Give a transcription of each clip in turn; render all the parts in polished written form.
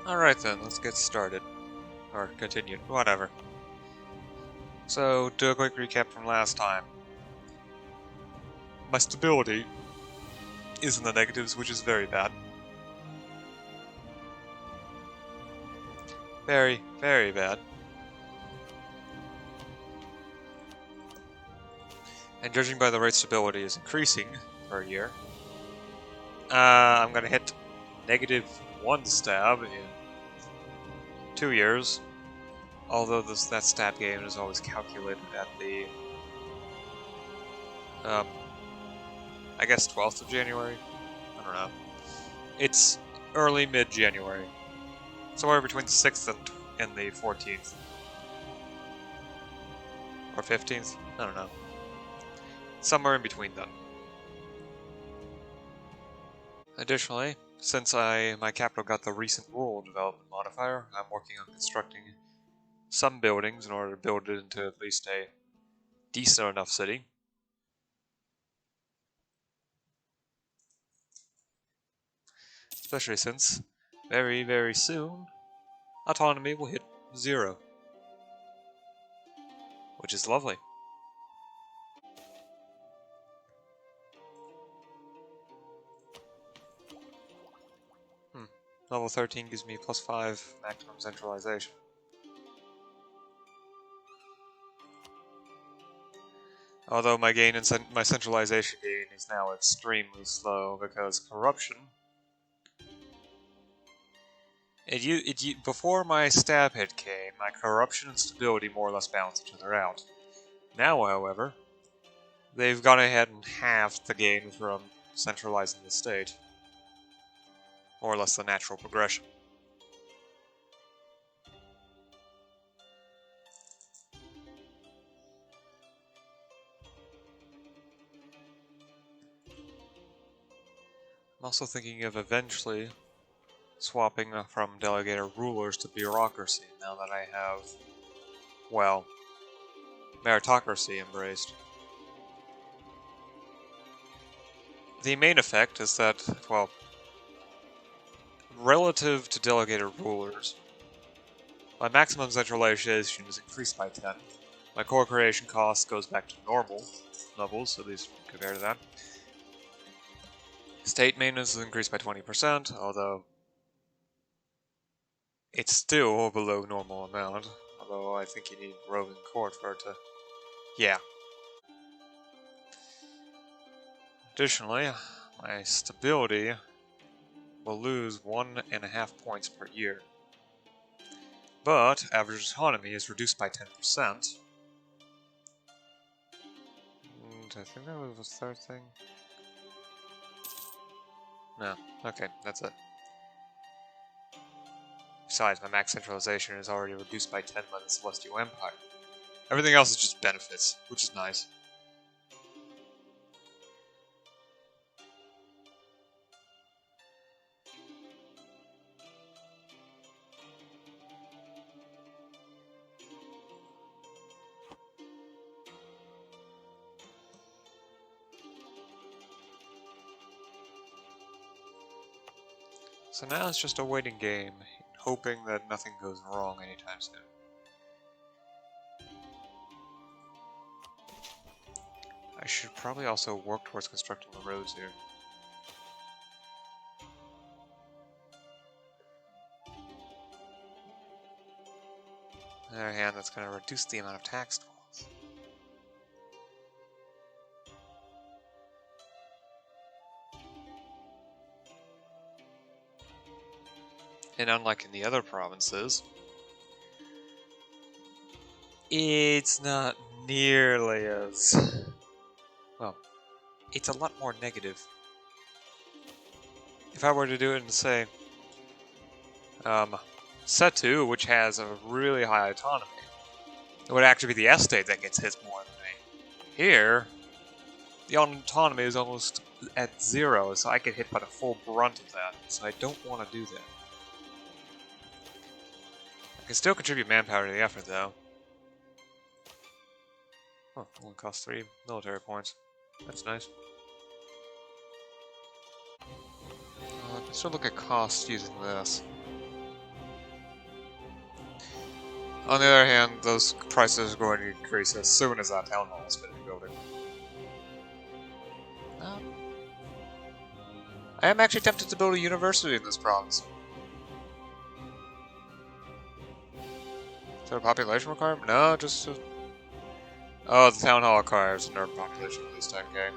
Alright then, let's get started. Or continue, whatever. So, do a quick recap from last time. My stability is in the negatives, which is very bad. Very, very bad. And judging by the rate, stability is increasing per year. I'm gonna hit -1 stab in 2 years. Although that stab gain is always calculated at the, I guess 12th of January? I don't know. It's early mid-January. Somewhere between the 6th and the 14th. Or 15th? I don't know. Somewhere in between them. Additionally, since my capital got the recent rural development modifier, I'm working on constructing some buildings in order to build it into at least a decent enough city. Especially since, very, very soon, autonomy will hit 0. Which is lovely. Level 13 gives me +5 maximum centralization. Although my gain in my centralization gain is now extremely slow because corruption. Before my stab hit came, my corruption and stability more or less balanced each other out. Now, however, they've gone ahead and halved the gain from centralizing the state. More or less the natural progression. I'm also thinking of eventually swapping from delegated rulers to bureaucracy now that I have, well, meritocracy embraced. The main effect is that, well, relative to delegated rulers, my maximum centralization is increased by 10. My core creation cost goes back to normal levels, at least compared to that. State maintenance is increased by 20%, although it's still below normal amount. Although I think you need roving court for it to... yeah. Additionally, my stability will lose 1.5 points per year. But average autonomy is reduced by 10%. And I think that was the third thing. No, okay, that's it. Besides, my max centralization is already reduced by 10 by the Celestial Empire. Everything else is just benefits, which is nice. So now it's just a waiting game, hoping that nothing goes wrong anytime soon. I should probably also work towards constructing the roads here. On the other hand, that's going to reduce the amount of tax tolls. And unlike in the other provinces, it's not nearly as... well, it's a lot more negative. If I were to do it in, say, Setu, which has a really high autonomy, it would actually be the estate that gets hit more than me. Here, the autonomy is almost at 0, so I get hit by the full brunt of that, so I don't want to do that. I can still contribute manpower to the effort, though. Oh, only costs 3 military points. That's nice. I can still look at costs using this. On the other hand, those prices are going to increase as soon as that town hall is finished building. I am actually tempted to build a university in this province. Is there a population requirement? No, just... Oh, the town hall requires an urban population of at least 10k.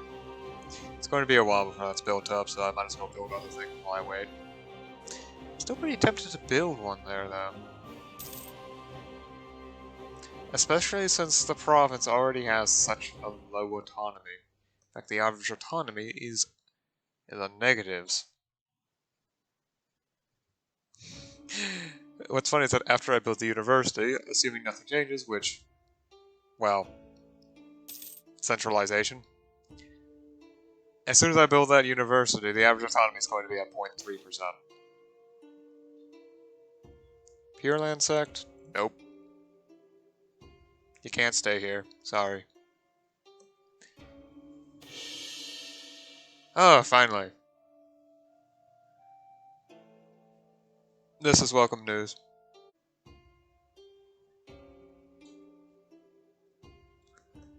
It's going to be a while before that's built up, so I might as well build other things while I wait. Still pretty tempted to build one there, though. Especially since the province already has such a low autonomy. In fact, the average autonomy is in the negatives. What's funny is that after I built the university, assuming nothing changes, which, well, centralization. As soon as I build that university, the average autonomy is going to be at 0.3%. Pure Land Sect? Nope. You can't stay here. Sorry. Oh, finally. This is welcome news.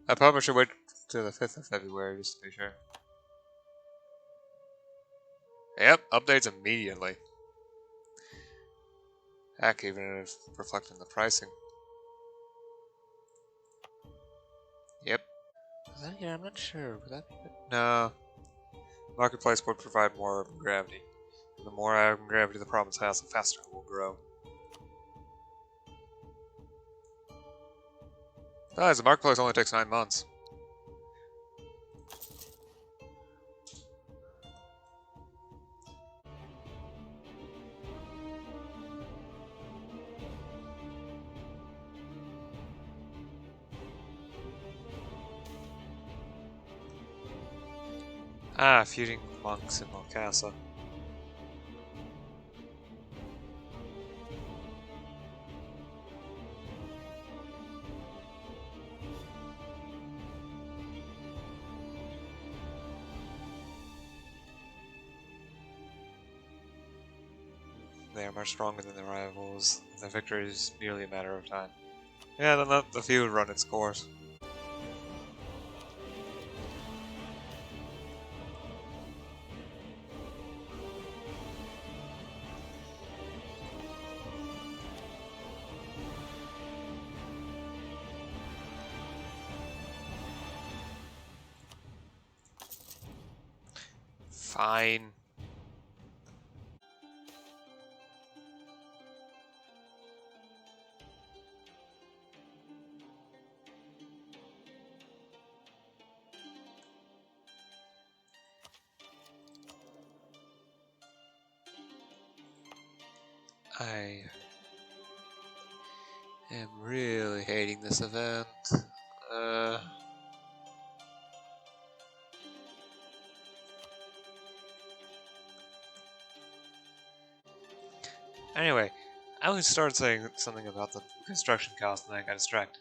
I probably should wait till the 5th of February just to be sure. Yep, updates immediately. Heck, even if reflecting the pricing. Yep. Yeah, I'm not sure. Would that be good? No. Marketplace would provide more urban gravity. And the more urban gravity the province has, the faster it will grow. Besides, the marketplace only takes 9 months. Ah, feuding monks in Malcasa. They are much stronger than their rivals. Their victory is merely a matter of time. Yeah, then let the feud run its course. Fine. I am really hating this event. Anyway, I was started saying something about the construction cost and I got distracted.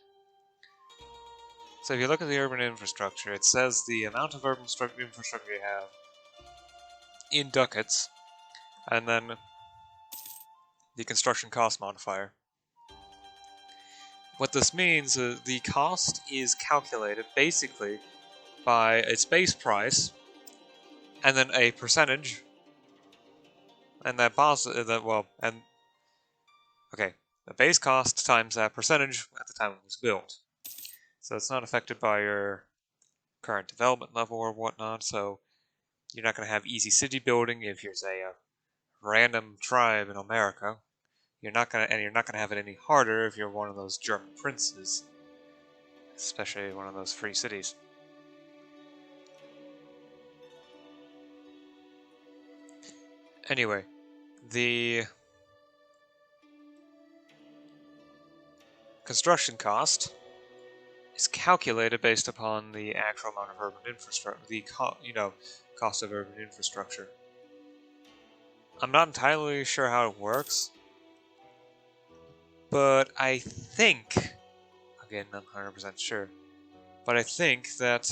So if you look at the urban infrastructure, it says the amount of urban infrastructure you have in ducats, and then the construction cost modifier. What this means is the cost is calculated basically by its base price, and then a percentage, and that okay, the base cost times that percentage at the time it was built. So it's not affected by your current development level or whatnot, so you're not going to have easy city building if you're, say, a random tribe in America. You're not going to have it any harder if you're one of those German princes, especially one of those free cities. Anyway, the construction cost is calculated based upon the actual amount of urban infrastructure, cost of urban infrastructure. I'm not entirely sure how it works, but I think, again, I'm 100% sure, but I think that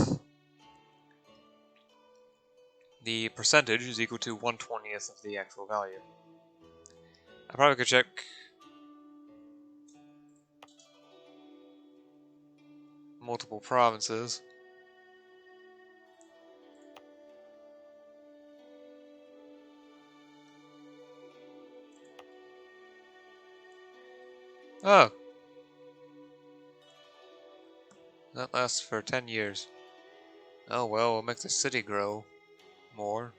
the percentage is equal to 1/20th of the actual value. I probably could check. multiple provinces. Oh, that lasts for 10 years. Oh well, we'll make the city grow more.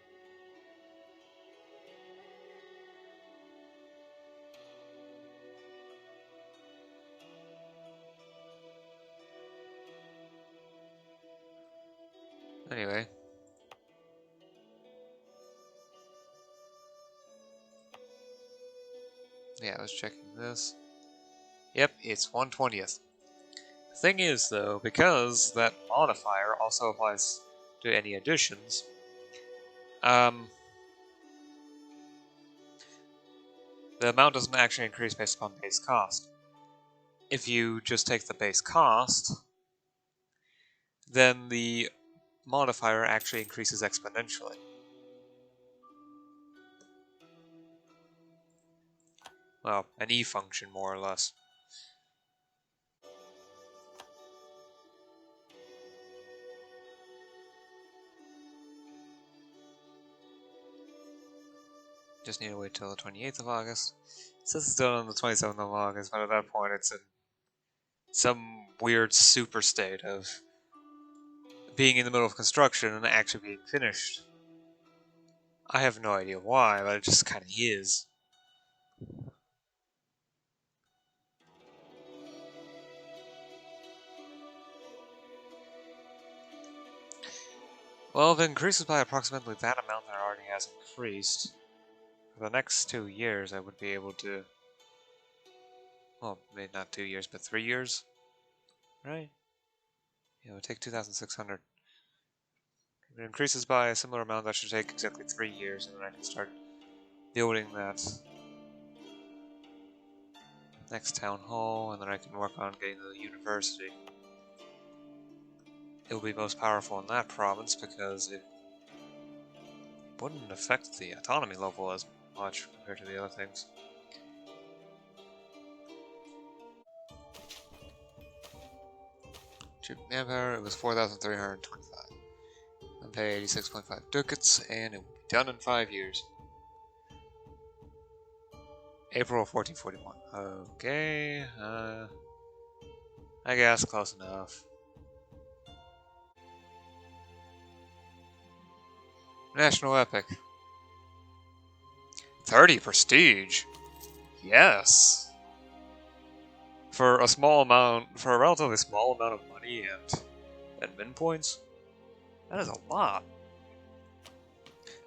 Anyway. Yeah, I was checking this. Yep, it's 1/20th. The thing is, though, because that modifier also applies to any additions, the amount doesn't actually increase based upon base cost. If you just take the base cost, then the modifier actually increases exponentially. Well, an E function, more or less. Just need to wait till the 28th of August. It says it's done on the 27th of August, but at that point it's in some weird super state of being in the middle of construction and actually being finished. I have no idea why, but it just kind of is. Well, if it increases by approximately that amount that already has increased, for the next 2 years I would be able to... Well, maybe not 2 years, but 3 years? Right? Yeah, it would take 2,600. If it increases by a similar amount, that should take exactly 3 years, and then I can start building that next town hall, and then I can work on getting to the university. It will be most powerful in that province because it wouldn't affect the autonomy level as much compared to the other things. Manpower, it was 4,325. And pay 86.5 ducats, and it will be done in 5 years. April 1441. Okay, I guess close enough. National Epic. 30 prestige. Yes. For a small amount, for a relatively small amount of money and admin points, that is a lot.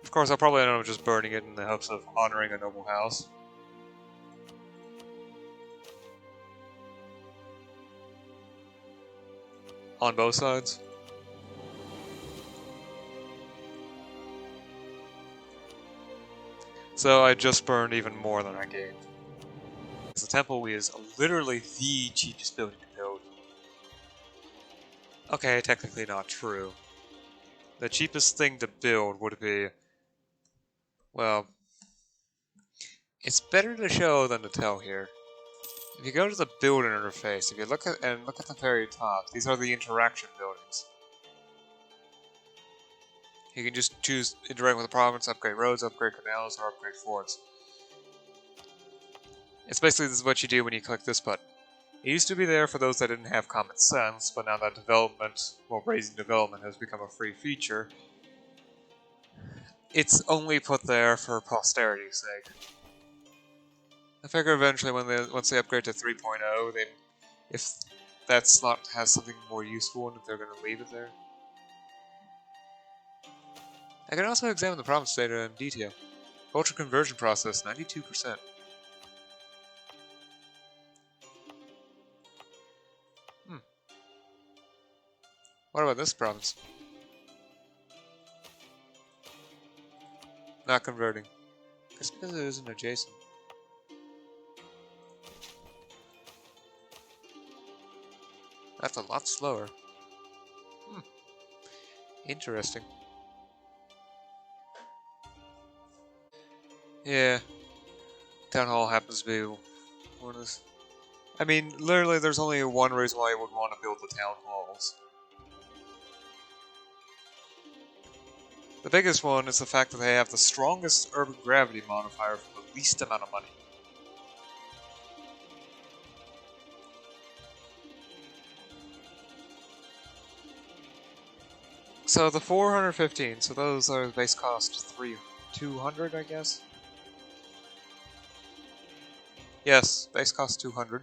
Of course, I'll probably end up just burning it in the hopes of honoring a noble house. On both sides. So I just burned even more than I gained. The temple is literally the cheapest building to build. Okay, technically not true. The cheapest thing to build would be... Well... It's better to show than to tell here. If you go to the build interface, if you look at the very top, these are the interaction buildings. You can just choose interact with the province, upgrade roads, upgrade canals, or upgrade forts. It's basically this is what you do when you click this button. It used to be there for those that didn't have common sense, but now that raising development has become a free feature, it's only put there for posterity's sake. I figure eventually once they upgrade to 3.0, then if that's not has something more useful and if they're going to leave it there. I can also examine the province data in detail. Culture conversion process, 92%. What about this province? Not converting. Just because it isn't adjacent. That's a lot slower. Interesting. Yeah. Town Hall happens to be one of this. I mean, literally, there's only one reason why I would want to build the town halls. The biggest one is the fact that they have the strongest urban gravity modifier for the least amount of money. So the 415, so those are base cost 200, I guess? Yes, base cost 200.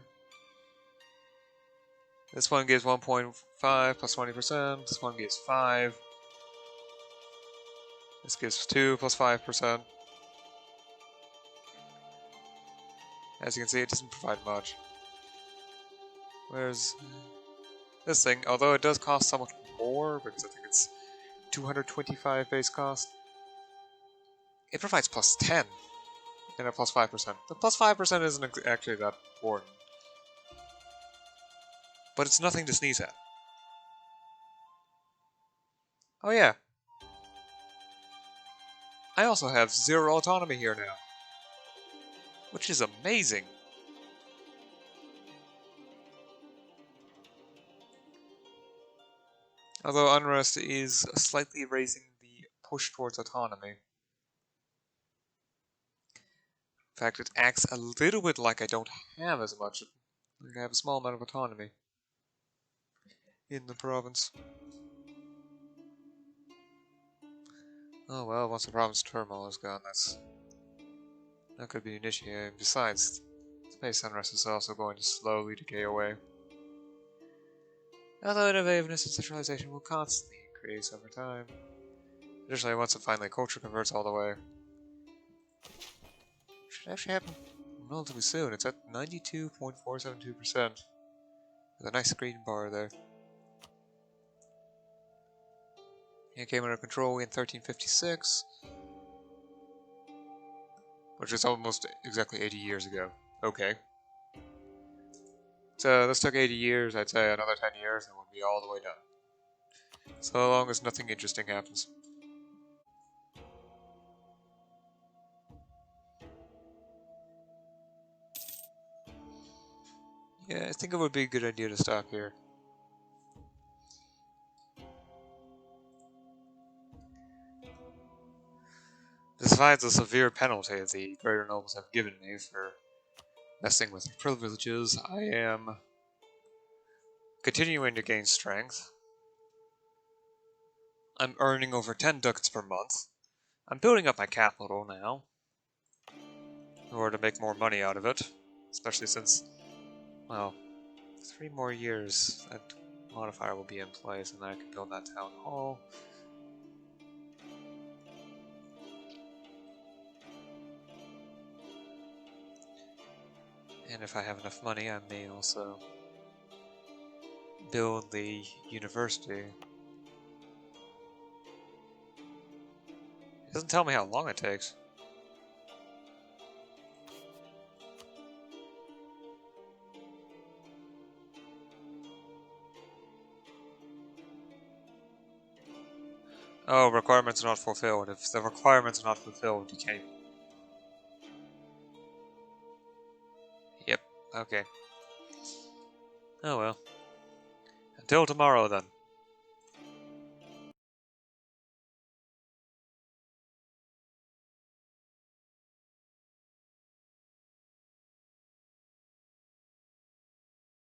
This one gives 1.5 plus 20%, this one gives 5. This gives 2 plus 5%. As you can see, it doesn't provide much. Whereas this thing, although it does cost somewhat more, because I think it's 225 base cost, it provides plus 10 and a plus 5%. The plus 5% isn't actually that important, but it's nothing to sneeze at. Oh yeah, I also have 0 autonomy here now, which is amazing. Although unrest is slightly raising the push towards autonomy. In fact, it acts a little bit like I don't have as much. Like I have a small amount of autonomy in the province. Oh well, once the province turmoil is gone, that could be initiated. Besides, space unrest is also going to slowly decay away. Although innovativeness and centralization will constantly increase over time. Additionally, once it finally culture converts all the way, should actually happen relatively soon. It's at 92.472%. With a nice green bar there. It came under control in 1356, which is almost exactly 80 years ago. Okay. So this took 80 years, I'd say another 10 years and we'll be all the way done. So long as nothing interesting happens. Yeah, I think it would be a good idea to stop here. Despite the severe penalty the greater nobles have given me for messing with their privileges, I am continuing to gain strength. I'm earning over 10 ducats per month. I'm building up my capital now in order to make more money out of it, especially since, well, 3 more years that modifier will be in place and then I can build that town hall. And if I have enough money, I may also build the university. It doesn't tell me how long it takes. Oh, requirements are not fulfilled. If the requirements are not fulfilled, you can't. Yep, okay. Oh well. Until tomorrow then.